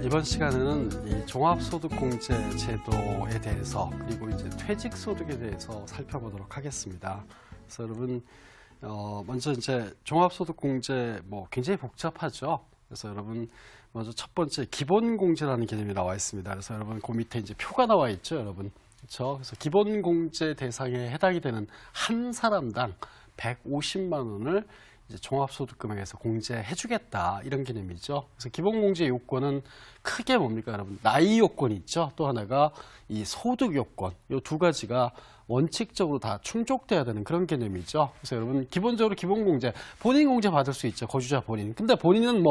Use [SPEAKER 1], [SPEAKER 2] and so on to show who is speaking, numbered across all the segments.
[SPEAKER 1] 이번 시간에는 이 종합소득공제 제도에 대해서 그리고 이제 퇴직소득에 대해서 살펴보도록 하겠습니다. 그래서 여러분 먼저 이제 종합소득공제 굉장히 복잡하죠. 그래서 여러분 먼저 첫 번째 기본공제라는 개념이 나와 있습니다. 그래서 여러분 그 밑에 이제 표가 나와 있죠, 여러분. 그렇죠? 그래서 기본공제 대상에 해당이 되는 한 사람당 150만 원을 이제 종합소득금액에서 공제해주겠다 이런 개념이죠. 그래서 기본공제 요건은 크게 뭡니까, 여러분? 나이 요건이 있죠. 또 하나가 이 소득 요건. 이 두 가지가 원칙적으로 다 충족돼야 되는 그런 개념이죠. 그래서 여러분 기본적으로 기본공제 본인 공제 받을 수 있죠. 거주자 본인. 근데 본인은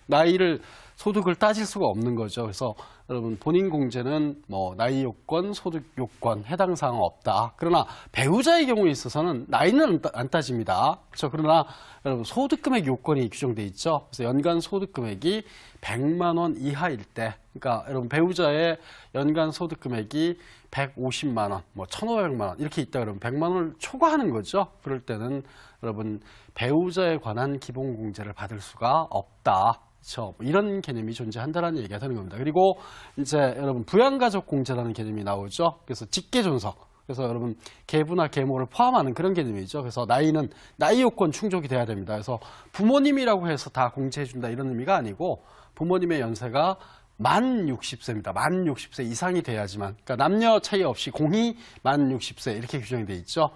[SPEAKER 1] 나이를 소득을 따질 수가 없는 거죠. 그래서 여러분 본인 공제는 나이 요건, 소득 요건 해당 사항은 없다. 그러나 배우자의 경우에 있어서는 나이는 안 따집니다. 그렇죠. 그러나 여러분 소득 금액 요건이 규정돼 있죠. 그래서 연간 소득 금액이 100만 원 이하일 때, 그러니까 여러분 배우자의 연간 소득 금액이 150만 원, 1,500만 원 이렇게 있다 그러면 100만 원을 초과하는 거죠. 그럴 때는 여러분 배우자에 관한 기본 공제를 받을 수가 없다. 그렇죠. 이런 개념이 존재한다는 얘기가 되는 겁니다. 그리고 이제 여러분 부양가족 공제라는 개념이 나오죠. 그래서 직계존속. 그래서 여러분 계부나 계모를 포함하는 그런 개념이죠. 그래서 나이는 나이 요건 충족이 돼야 됩니다. 그래서 부모님이라고 해서 다 공제해준다 이런 의미가 아니고 부모님의 연세가 만 60세입니다. 만 60세 이상이 돼야지만, 그러니까 남녀 차이 없이 공히 만 60세 이렇게 규정이 돼 있죠.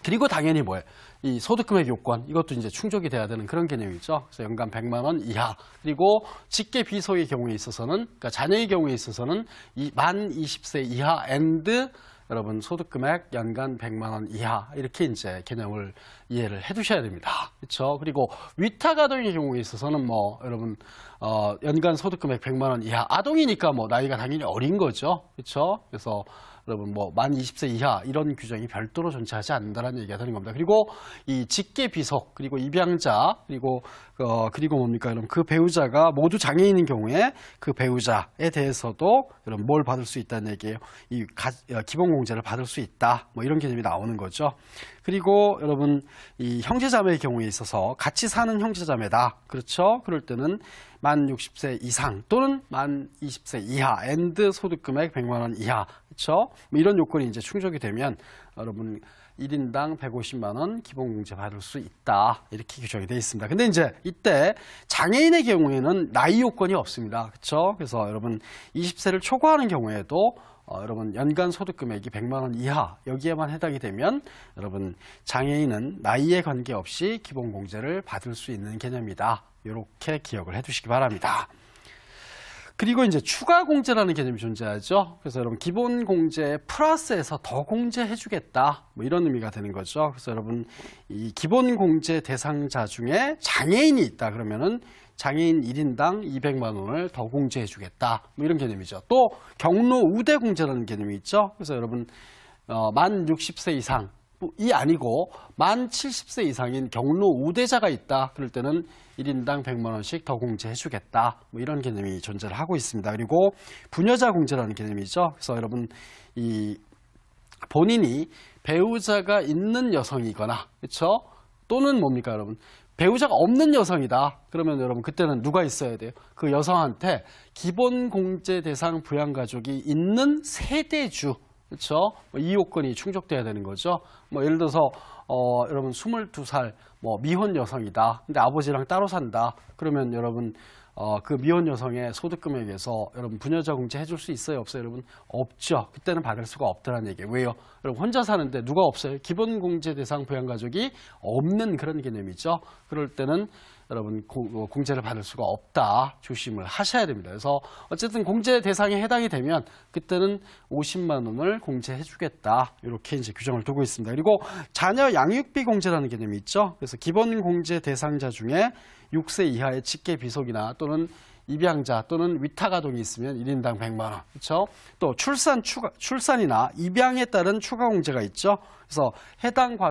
[SPEAKER 1] 그리고 당연히 이 소득금액 요건 이것도 이제 충족이 돼야 되는 그런 개념이죠. 그래서 연간 100만 원 이하. 그리고 직계 비속의 경우에 있어서는, 그러니까 자녀의 경우에 있어서는 만 20세 이하 앤드 여러분 소득금액 연간 100만 원 이하 이렇게 이제 개념을 이해를 해두셔야 됩니다. 그렇죠? 그리고 위탁아동의 경우에 있어서는 여러분 연간 소득금액 100만 원 이하, 아동이니까 나이가 당연히 어린 거죠. 그렇죠? 그래서 여러분 만 20세 이하 이런 규정이 별도로 존재하지 않는다는 얘기가 되는 겁니다. 그리고 이 직계 비속 그리고 입양자 그리고 뭡니까, 여러분 그 배우자가 모두 장애인인 경우에 그 배우자에 대해서도 여러분 뭘 받을 수 있다는 얘기예요. 이 기본 공제를 받을 수 있다. 이런 개념이 나오는 거죠. 그리고 여러분 이 형제자매의 경우에 있어서 같이 사는 형제자매다. 그렇죠? 그럴 때는 만 60세 이상 또는 만 20세 이하 앤드 소득금액 100만 원 이하. 그렇죠? 이런 요건이 이제 충족이 되면 여러분 1인당 150만 원 기본공제 받을 수 있다. 이렇게 규정이 되어 있습니다. 근데 이제 이때 장애인의 경우에는 나이 요건이 없습니다. 그렇죠? 그래서 여러분 20세를 초과하는 경우에도 여러분 연간 소득 금액이 100만 원 이하 여기에만 해당이 되면 여러분 장애인은 나이에 관계없이 기본공제를 받을 수 있는 개념이다. 이렇게 기억을 해두시기 바랍니다. 그리고 이제 추가 공제라는 개념이 존재하죠. 그래서 여러분 기본 공제 플러스해서 더 공제해주겠다. 이런 의미가 되는 거죠. 그래서 여러분 이 기본 공제 대상자 중에 장애인이 있다 그러면은 장애인 1인당 200만 원을 더 공제해주겠다. 이런 개념이죠. 또 경로 우대 공제라는 개념이 있죠. 그래서 여러분 만 60세 이상 이 아니고 만 70세 이상인 경로 우대자가 있다. 그럴 때는 1인당 100만 원씩 더 공제해주겠다. 이런 개념이 존재를 하고 있습니다. 그리고 부녀자 공제라는 개념이죠. 그래서 여러분 이 본인이 배우자가 있는 여성이거나 그렇죠? 또는 뭡니까, 여러분? 배우자가 없는 여성이다. 그러면 여러분 그때는 누가 있어야 돼요? 그 여성한테 기본 공제 대상 부양가족이 있는 세대주. 그렇죠? 이 요건이 충족돼야 되는 거죠. 예를 들어서 여러분 22살 미혼 여성이다. 근데 아버지랑 따로 산다. 그러면 여러분 그 미혼 여성의 소득 금액에서 여러분 부녀자 공제 해줄 수 있어요, 없어요, 여러분? 없죠. 그때는 받을 수가 없다는 얘기예요. 왜요? 여러분 혼자 사는데 누가 없어요? 기본 공제 대상 부양가족이 없는 그런 개념이죠. 그럴 때는 여러분 공제를 받을 수가 없다. 조심을 하셔야 됩니다. 그래서 어쨌든 공제 대상에 해당이 되면 그때는 50만 원을 공제해주겠다. 이렇게 이제 규정을 두고 있습니다. 그리고 자녀 양육비 공제라는 개념이 있죠. 그래서 기본 공제 대상자 중에 6세 이하의 직계 비속이나 또는 입양자 또는 위탁아동이 있으면 1인당 100만 원. 그렇죠? 또 출산이나 입양에 따른 추가 공제가 있죠. 그래서 해당